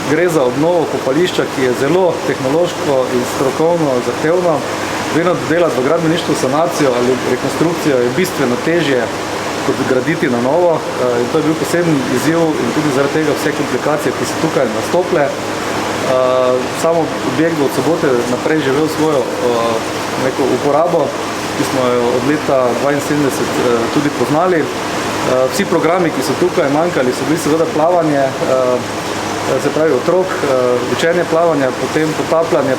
Gre za obnovo kopališča, ki je zelo tehnološko in strokovno zahtevno. Vedno delati v gradbeništvu sanacijo ali rekonstrukcijo je bistveno težje kot graditi na novo. In to je bil poseben izziv in tudi zaradi tega vse komplikacije, ki so tukaj nastopile. Samo objekt bo od sobote naprej živel svojo neko uporabo, ki smo jo od leta 1972 tudi poznali. Vsi programi, ki so tukaj manjkali, so bili seveda plavanje, se pravi otrok, učenje plavanja, potem potapljanje,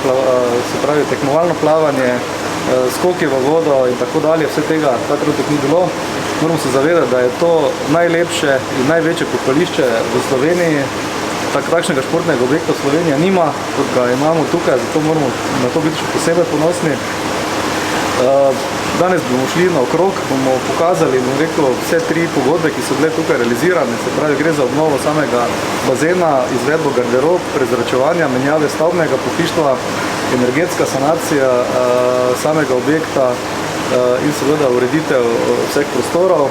se pravi tekmovalno plavanje, skoki v vodo in tako dalje. Vse tega ta trenutek ni bilo. Moramo se zavedati, da je to najlepše in največje kopališče v Sloveniji. Takšnega športnega objekta Slovenija nima, kot ga imamo tukaj, zato moramo na to biti še posebej ponosni. Danes bomo šli naokrog, bomo pokazali vse 3 pogodbe, ki so bile tukaj realizirane. Se pravi, gre za obnovo samega bazena, izvedbo garderob, prezračevanja, menjave stavbnega pohištva, energetska sanacija samega objekta in seveda ureditev vseh prostorov.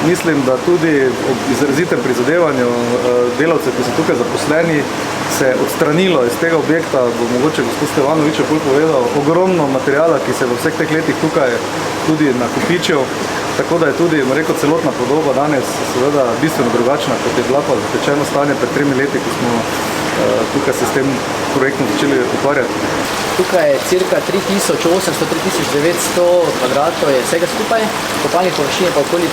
Mislim, da tudi ob izrazitem prizadevanju delavcev, ki so tukaj zaposleni, se je odstranilo iz tega objekta, bo mogoče gospod Stevanovič bolj povedal, ogromno materijala, ki se v vseh teh letih tukaj tudi nakopičil. Tako da je tudi, rekel, celotna podoba danes seveda bistveno drugačna, kot je bila pa zatečeno stanje pred 3 leti, ko smo tukaj se s tem projektom začeli ukvarjati. Tukaj je cirka 3800–3900 kvadratov je vsega skupaj, kopalnih površin je pa okoli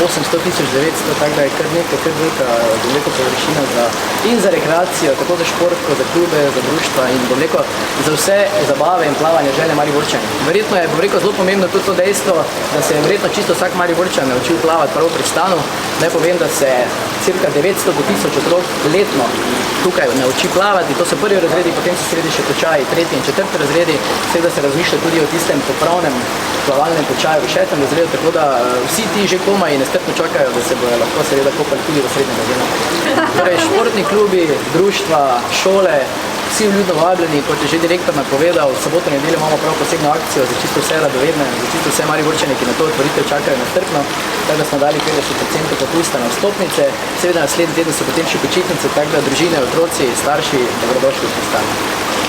1800–1900, tako da je kar velika površina in za rekreacijo, tako za šport, kot za klube, za društva in za vse zabave in plavanje želje Mariborčani. Verjetno je zelo pomembno tudi to dejstvo, da se je verjetno čisto vsak Mariborčan naučil plavati prav pri stanu. Naj povem, da se cirka 900–1000 otrok letno tukaj nauči plavati, to so prvi razredi, potem so sredi še tečaji, 3. in 4. razredi, vsega se razmišlja tudi o tistem popravnem plavalnem tečaju v 6. razredu, tako da vsi ti že komaj nestrpno čakajo, da se bojo lahko seveda kopali tudi v srednjem razredu. Torej, športni klubi, društva, šole, vsi vljudno vabljeni, kot je že direktor napovedal, v soboto in nedeljo imamo prav posebno akcijo za čisto vse radovedne, za čisto vse Mariborčane, ki na to otvoritev čakajo nestrpno, tako da smo dali 50% popusta na vstopnice, seveda naslednji teden so potem še počitnice, tako da družine, otroci, starši, dobrodošli v Kristan.